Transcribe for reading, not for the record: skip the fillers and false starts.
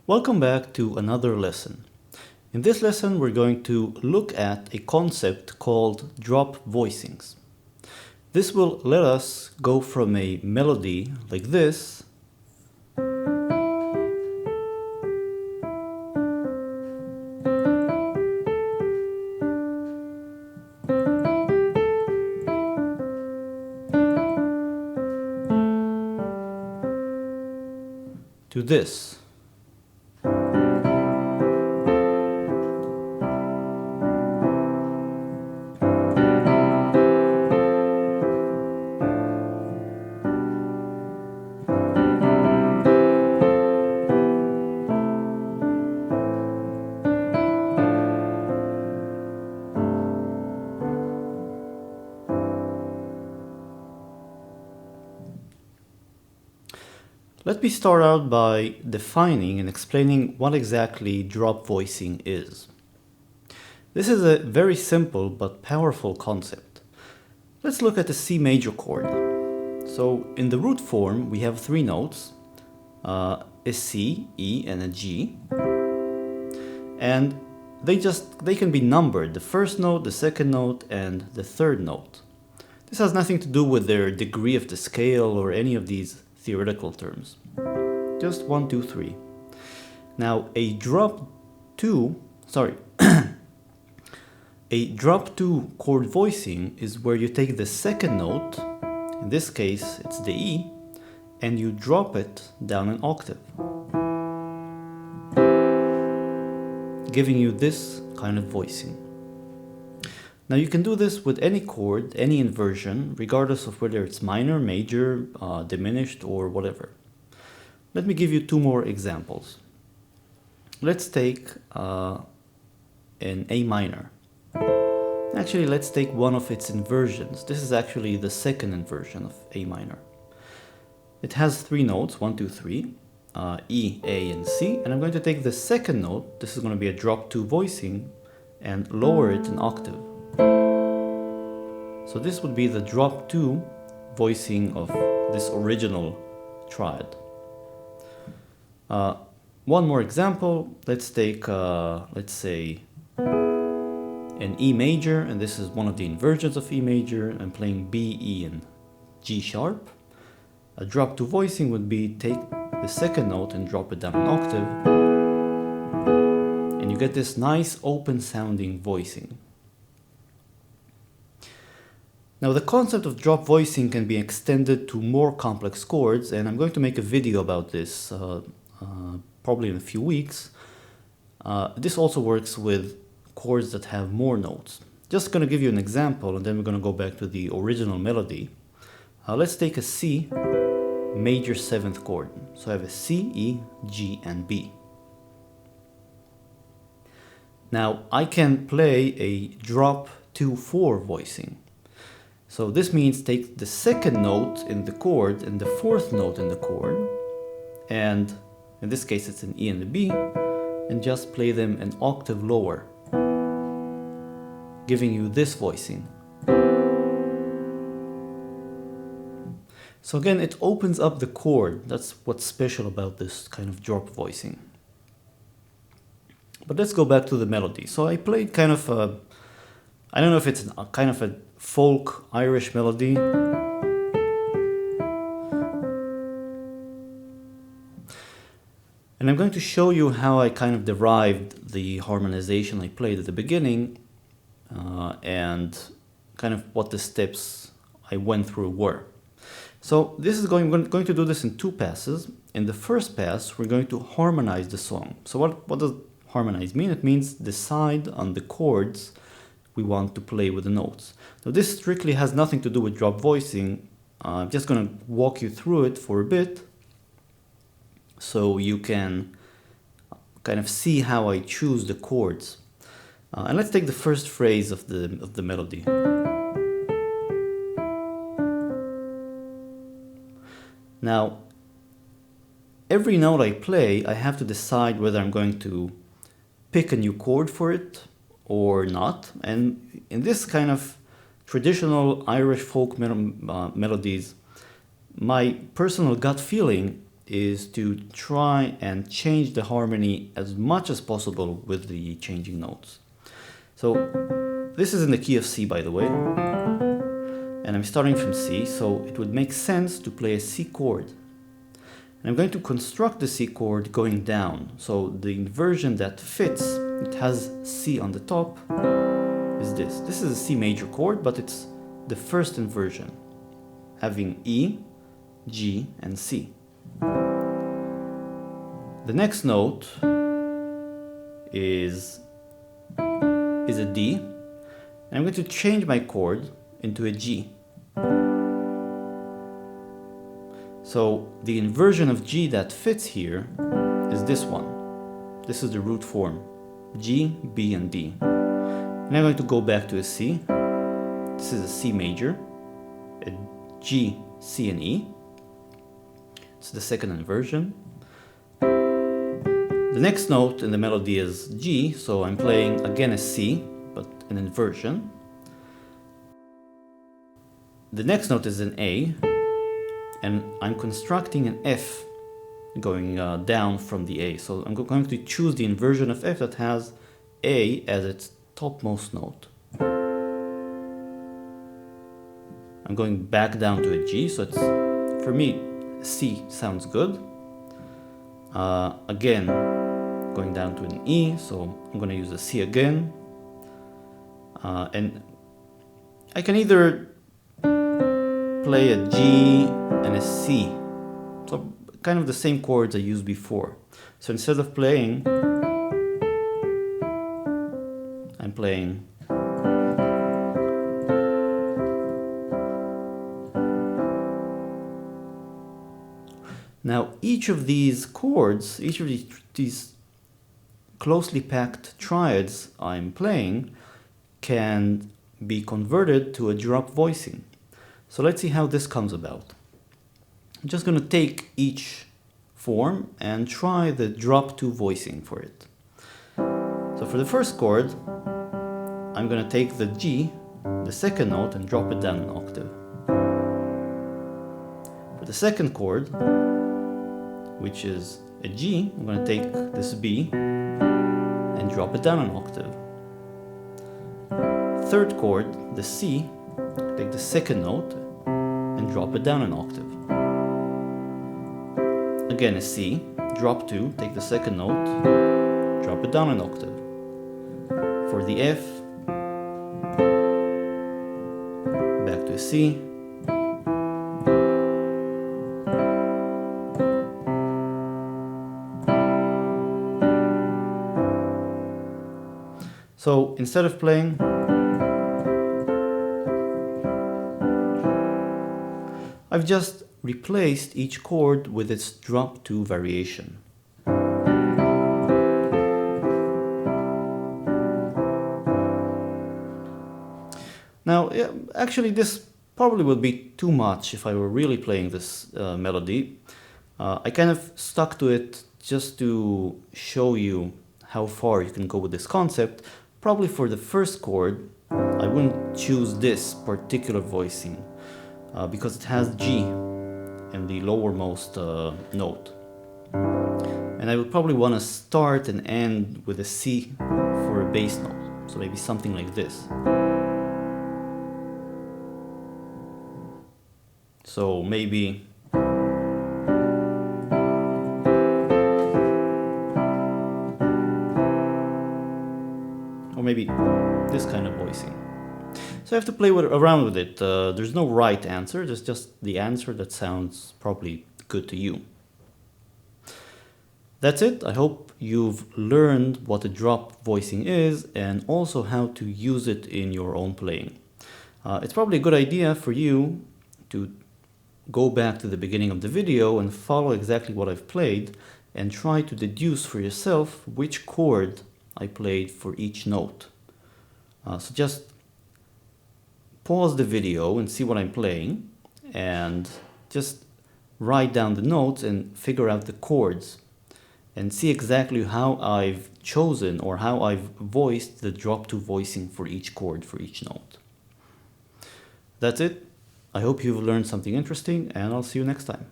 Welcome back to another lesson. In this lesson we're going to look at a concept called drop voicings. This will let us go from a melody like this to this. Let me start out by defining and explaining what exactly drop voicing is. This is a very simple but powerful concept. Let's look at the C major chord. So in the root form we have three notes, a C, E, and a G. And they can be numbered, the first note, the second note, and the third note. This has nothing to do with their degree of the scale or any of these theoretical terms. Just 1, 2, 3. Now a drop 2 chord voicing is where you take the second note, in this case it's the E, and you drop it down an octave, giving you this kind of voicing. Now you can do this with any chord, any inversion, regardless of whether it's minor, major, diminished, or whatever. Let me give you two more examples. Let's take an A minor. Actually, let's take one of its inversions. This is actually the second inversion of A minor. It has three notes, 1, 2, 3, E, A, and C, and I'm going to take the second note, this is going to be a drop 2 voicing, and lower it an octave. So this would be the drop 2 voicing of this original triad. One more example. Let's take, let's say, an E major, and this is one of the inversions of E major. I'm playing B, E, and G sharp. A drop 2 voicing would be take the second note and drop it down an octave, and you get this nice open sounding voicing. Now the concept of drop voicing can be extended to more complex chords, and I'm going to make a video about this probably in a few weeks. This also works with chords that have more notes. Just going to give you an example, and then we're going to go back to the original melody. Let's take a C major 7th chord. So I have a C, E, G, and B. Now I can play a drop 2-4 voicing. So this means take the second note in the chord and the fourth note in the chord, and in this case it's an E and a B, and just play them an octave lower, giving you this voicing. So again, it opens up the chord. That's what's special about this kind of drop voicing. But let's go back to the melody. So I played kind of a, I don't know if it's a kind of a folk Irish melody. And I'm going to show you how I kind of derived the harmonization I played at the beginning and kind of what the steps I went through were. So this is going to do this in two passes. In the first pass, we're going to harmonize the song. So what does harmonize mean? It means decide on the chords we want to play with the notes. Now this strictly has nothing to do with drop voicing. I'm just going to walk you through it for a bit so you can kind of see how I choose the chords. And let's take the first phrase of the melody. Now every note I play, I have to decide whether I'm going to pick a new chord for it or not. And in this kind of traditional Irish folk melodies, my personal gut feeling is to try and change the harmony as much as possible with the changing notes. So this is in the key of C, by the way, and I'm starting from C, so it would make sense to play a C chord. And I'm going to construct the C chord going down. So the inversion that fits, it has C on the top, is this. This is a C major chord, but it's the first inversion, having E, G, and C. The next note is a D, and I'm going to change my chord into a G. So the inversion of G that fits here is this one. This is the root form, G, B, and D. And I'm going to go back to a C. This is a C major, a G, C, and E. It's the second inversion. The next note in the melody is G, so I'm playing again a C, but an inversion. The next note is an A, and I'm constructing an F going down from the A. So I'm going to choose the inversion of F that has A as its topmost note. I'm going back down to a G, so it's, for me, C sounds good. Again, going down to an E, so I'm going to use a C again. And I can either play a G and a C, so kind of the same chords I used before. So instead of playing, I'm playing now. Each of these chords, each of these closely packed triads I'm playing can be converted to a drop voicing. So let's see how this comes about. I'm just going to take each form and try the drop 2 voicing for it. So for the first chord, I'm going to take the G, the second note, and drop it down an octave. For the second chord, which is a G, I'm going to take this B and drop it down an octave. Third chord, the C, take the second note and drop it down an octave. Again a C, drop 2, take the second note, drop it down an octave. For the F, back to a C, so instead of playing I've just replaced each chord with its drop 2 variation. Now, actually this probably would be too much if I were really playing this melody. I kind of stuck to it just to show you how far you can go with this concept. Probably for the first chord, I wouldn't choose this particular voicing. Because it has G in the lowermost note. And I would probably want to start and end with a C for a bass note. So maybe something like this. So maybe or maybe this kind of voicing. So I have to play around with it. There's no right answer, there's just the answer that sounds probably good to you. That's it. I hope you've learned what a drop voicing is and also how to use it in your own playing. It's probably a good idea for you to go back to the beginning of the video and follow exactly what I've played and try to deduce for yourself which chord I played for each note. So just pause the video and see what I'm playing and just write down the notes and figure out the chords and see exactly how I've chosen or how I've voiced the drop 2 voicing for each chord for each note. That's it. I hope you've learned something interesting and I'll see you next time.